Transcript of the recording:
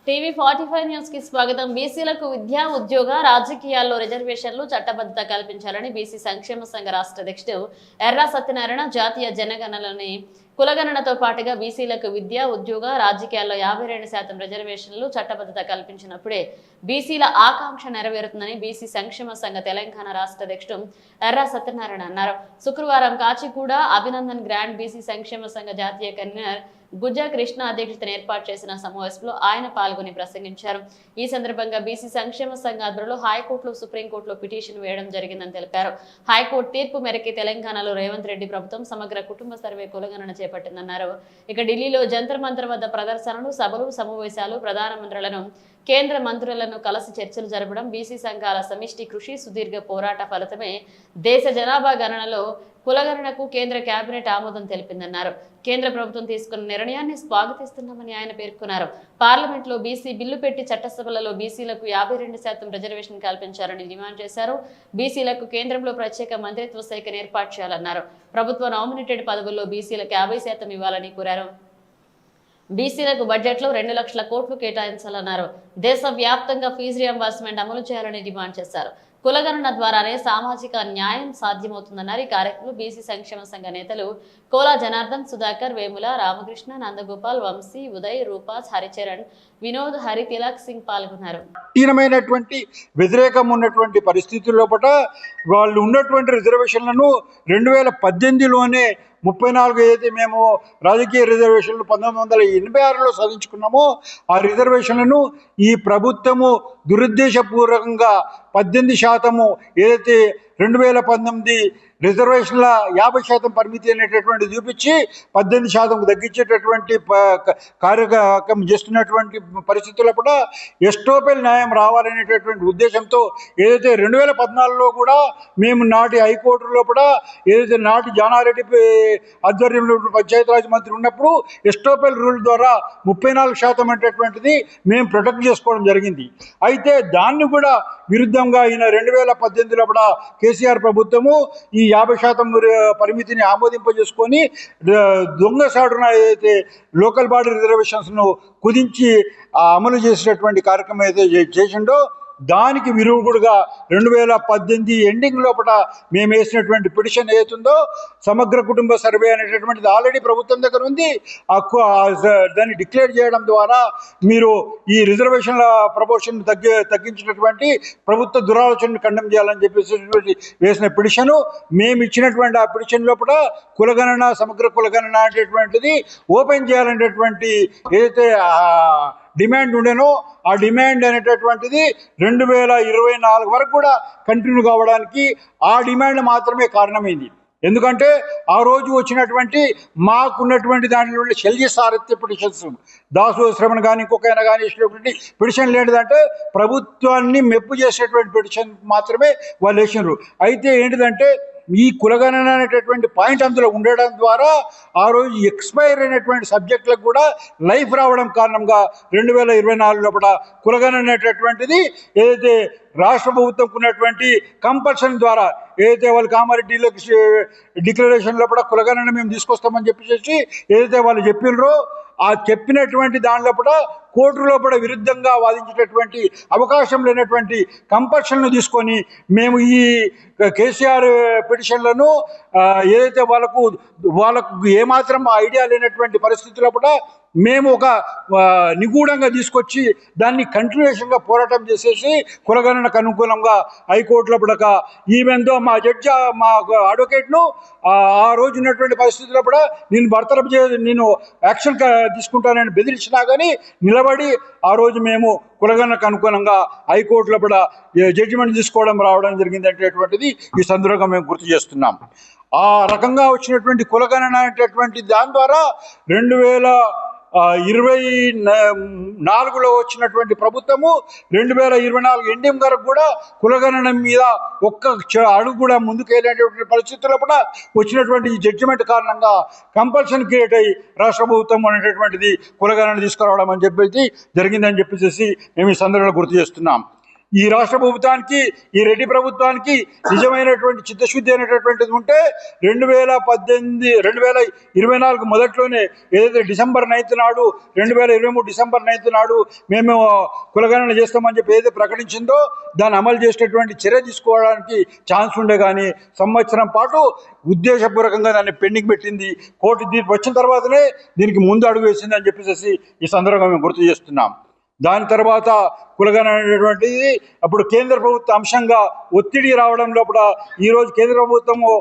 టీవీ45 news కి స్వాగతం. బీసీలకు విద్యా, ఉద్యోగ, రాజకీయాల్లో రిజర్వేషన్లు చట్టబద్ధత కల్పించాలని బీసీ సంక్షేమ సంఘ రాష్ట్ర అధ్యక్షుడు ఎర్రా సత్యనారాయణ జాతీయ జనగణనలోని కులగణనతో పాటుగా బీసీలకు విద్య, ఉద్యోగ, రాజకీయాల్లో 52% రిజర్వేషన్లు చట్టబద్ధత కల్పించినప్పుడే బీసీల ఆకాంక్ష నెరవేరుతుందని బీసీ సంక్షేమ సంఘ తెలంగాణ రాష్ట్ర అధ్యక్షుడు ఎర్రా సత్యనారాయణ అన్నారు. శుక్రవారం కాచిగూడ అభినందన్ గ్రాండ్ బీసీ సంక్షేమ సంఘ జాతీయ కన్వీనర్ గుజ్జా కృష్ణ అధ్యక్షతన ఏర్పాటు చేసిన సమావేశంలో ఆయన పాల్గొని ప్రసంగించారు. ఈ సందర్భంగా బీసీ సంక్షేమ సంఘ ఆధ్వర్యంలో హైకోర్టులో, సుప్రీంకోర్టులో పిటిషన్ వేయడం జరిగిందని తెలిపారు. హైకోర్టు తీర్పు మేరకు తెలంగాణలో రేవంత్ రెడ్డి ప్రభుత్వం సమగ్ర కుటుంబ సర్వే కులగణన చేపట్టిందన్నారు. ఇక ఢిల్లీలో జంతర్ మంతర్ వద్ద ప్రదర్శనలు, సభలు, సమావేశాలు, ప్రధానమంత్రులను, కేంద్ర మంత్రులను కలిసి చర్చలు జరపడం, బీసీ సంఘాల సమిష్టి కృషి, సుదీర్ఘ పోరాట ఫలితమే దేశ జనాభా గణనలో కులగణనకు కేంద్ర కేబినెట్ ఆమోదం తెలిపిందన్నారు. కేంద్ర ప్రభుత్వం తీసుకున్న నిర్ణయాన్ని స్వాగతిస్తున్నామని ఆయన పేర్కొన్నారు. పార్లమెంట్ లో బీసీ బిల్లు పెట్టి చట్టసభలలో బీసీలకు 52% రిజర్వేషన్ కల్పించాలని డిమాండ్ చేశారు. బీసీలకు కేంద్రంలో ప్రత్యేక మంత్రిత్వ శాఖను ఏర్పాటు చేయాలన్నారు. ప్రభుత్వ నామినేటెడ్ పదవుల్లో బీసీలకు 50% ఇవ్వాలని కోరారు. బీసీలకు బడ్జెట్ లో 2 లక్షల కోట్లు కేటాయించాలన్నారు. దేశవ్యాప్తంగా ఫీజు రియంబర్స్మెంట్ అమలు చేయాలని డిమాండ్ చేశారు. కులగణన ద్వారానే సామాజిక న్యాయం సాధ్యమవుతుందన్నారు. ఈ కార్యక్రమంలో బీసీ సంక్షేమ సంఘ నేతలు కోలా జనార్దన్, సుధాకర్, వేముల, రామకృష్ణ, నందగోపాల్, వంశీ, ఉదయ్, రూపాజ్, హరిచరణ్, వినోద్, హరి, తిలక్ సింగ్ పాల్గొన్నారు. కఠినమైనటువంటి వ్యతిరేకం ఉన్నటువంటి పరిస్థితుల్లో వాళ్ళు ఉన్నటువంటి రిజర్వేషన్లను 2018లోనే 34 ఏదైతే మేము రాజకీయ రిజర్వేషన్లు 1986లో సాధించుకున్నామో ఆ రిజర్వేషన్లను ఈ ప్రభుత్వము దురుద్దేశపూర్వకంగా 18% ఏదైతే 2019 రిజర్వేషన్ల 50% పరిమితి అనేటటువంటి చూపించి 18% తగ్గించేటటువంటి కార్యక్రమం చేస్తున్నటువంటి పరిస్థితుల్లో కూడా ఎస్టోపెల్ న్యాయం రావాలనేటటువంటి ఉద్దేశంతో ఏదైతే 2014లో కూడా మేము నాటి హైకోర్టులో కూడా ఏదైతే నాటి జానారెడ్డి ఆధ్వర్యంలో పంచాయతీరాజ్ మంత్రి ఉన్నప్పుడు ఎస్టోపెల్ రూల్ ద్వారా 34% అనేటటువంటిది మేము ప్రొటెక్ట్ చేసుకోవడం జరిగింది. అయితే దాన్ని కూడా విరుద్ధంగా ఈయన 2018లో కూడా కేసీఆర్ ప్రభుత్వము ఈ 50% పరిమితిని ఆమోదింపజేసుకొని దొంగసాటున ఏదైతే లోకల్ బాడీ రిజర్వేషన్స్ను కుదించి అమలు చేసేటటువంటి కార్యక్రమం ఏదైతే చేసిండో దానికి విరుగుడుగా 2018 ఎండింగ్ లోపల మేము వేసినటువంటి పిటిషన్ ఏతుందో సమగ్ర కుటుంబ సర్వే అనేటటువంటిది ఆల్రెడీ ప్రభుత్వం దగ్గర ఉంది. దాన్ని డిక్లేర్ చేయడం ద్వారా మీరు ఈ రిజర్వేషన్ల ప్రపోర్షన్ తగ్గించినటువంటి ప్రభుత్వ దురాలోచనను ఖండం చేయాలని చెప్పేసి వేసిన పిటిషను మేము ఇచ్చినటువంటి ఆ పిటిషన్ లోపల కులగణన, సమగ్ర కులగణన అనేటటువంటిది ఓపెన్ చేయాలనేటటువంటి ఏదైతే డిమాండ్ ఉండేనో ఆ డిమాండ్ అనేటటువంటిది 2024 వరకు కూడా కంటిన్యూ కావడానికి ఆ డిమాండ్ మాత్రమే కారణమైంది. ఎందుకంటే ఆ రోజు వచ్చినటువంటి మాకున్నటువంటి దాంట్లో శల్య సారథ్య పిటిషన్స్ దాసు శ్రవణ కానీ ఇంకొకైనా కానీ ఇచ్చినటువంటి పిటిషన్ లేనిదంటే ప్రభుత్వాన్ని మెప్పు చేసేటువంటి పిటిషన్ మాత్రమే వాళ్ళు వేసినారు. అయితే ఏంటిదంటే ఈ కులగణన అనేటటువంటి పాయింట్ అందులో ఉండడం ద్వారా ఆ రోజు ఎక్స్పైర్ అయినటువంటి సబ్జెక్టులకు కూడా లైఫ్ రావడం కారణంగా 2024 లోపల కులగణన అనేటటువంటిది ఏదైతే రాష్ట్ర ప్రభుత్వంకు ఉన్నటువంటి కంపల్షన్ ద్వారా ఏదైతే వాళ్ళు కామారెడ్డిలో డిక్లరేషన్ లోపల కులగణన మేము తీసుకొస్తామని చెప్పేసి ఏదైతే వాళ్ళు చెప్పినరో ఆ చెప్పినటువంటి దాని లోపల కోర్టు లోపల విరుద్ధంగా వాదించేటటువంటి అవకాశం లేనటువంటి కంపల్షన్ను తీసుకొని మేము ఈ కేసీఆర్ పిటిషన్లను ఏదైతే వాళ్ళకు ఏమాత్రం ఐడియా లేనటువంటి పరిస్థితుల్లో కూడా మేము ఒక నిగూఢంగా తీసుకొచ్చి దాన్ని కంటిన్యూషన్గా పోరాటం చేసేసి కులగణనకు అనుకూలంగా హైకోర్టులో కూడా ఈవెందో మా జడ్జి మా అడ్వకేట్ను ఆ రోజు ఉన్నటువంటి పరిస్థితుల్లో కూడా నేను యాక్షన్ తీసుకుంటానని బెదిరించినా కానీ నిలబడి ఆ రోజు మేము కులగణనకు అనుకూలంగా హైకోర్టులో కూడా జడ్జిమెంట్ రావడం జరిగింది అనేటటువంటిది ఈ సందర్భంగా మేము గుర్తు చేస్తున్నాం. ఆ రకంగా వచ్చినటువంటి కులగణన అనేటటువంటి దాని ద్వారా 2024లో వచ్చినటువంటి ప్రభుత్వము 2024 ఎండింగ్ వరకు కూడా కులగణన మీద ఒక్క అడుగు కూడా ముందుకెళ్ళేటువంటి పరిస్థితుల్లో కూడా వచ్చినటువంటి ఈ జడ్జిమెంట్ కారణంగా కంపల్షన్ క్రియేట్ అయ్యి రాష్ట్ర ప్రభుత్వం అనేటటువంటిది కులగణన తీసుకురావడం అని చెప్పేసి జరిగిందని చెప్పేసి మేము ఈ సందర్భంలో గుర్తు చేస్తున్నాం. ఈ రాష్ట్ర ప్రభుత్వానికి, ఈ రెడ్డి ప్రభుత్వానికి నిజమైనటువంటి చిత్తశుద్ధి అనేటటువంటిది ఉంటే 2024 మొదట్లోనే ఏదైతే డిసెంబర్ 9 నాడు 2023 డిసెంబర్ 9 నాడు మేము కులగణన చేస్తామని చెప్పి ఏదైతే ప్రకటించిందో దాన్ని అమలు చేసేటటువంటి చర్య తీసుకోవడానికి ఛాన్స్ ఉండే, కానీ సంవత్సరం పాటు ఉద్దేశపూర్వకంగా దాన్ని పెండింగ్ పెట్టింది. కోర్టు తీర్పు వచ్చిన తర్వాతనే దీనికి ముందు అడుగు వేసింది అని చెప్పేసి ఈ సందర్భంగా మేము గుర్తు చేస్తున్నాం. దాని తర్వాత కులగణన అనేటువంటిది అప్పుడు కేంద్ర ప్రభుత్వ అంశంగా ఒత్తిడి రావడం లోపల ఈరోజు కేంద్ర ప్రభుత్వము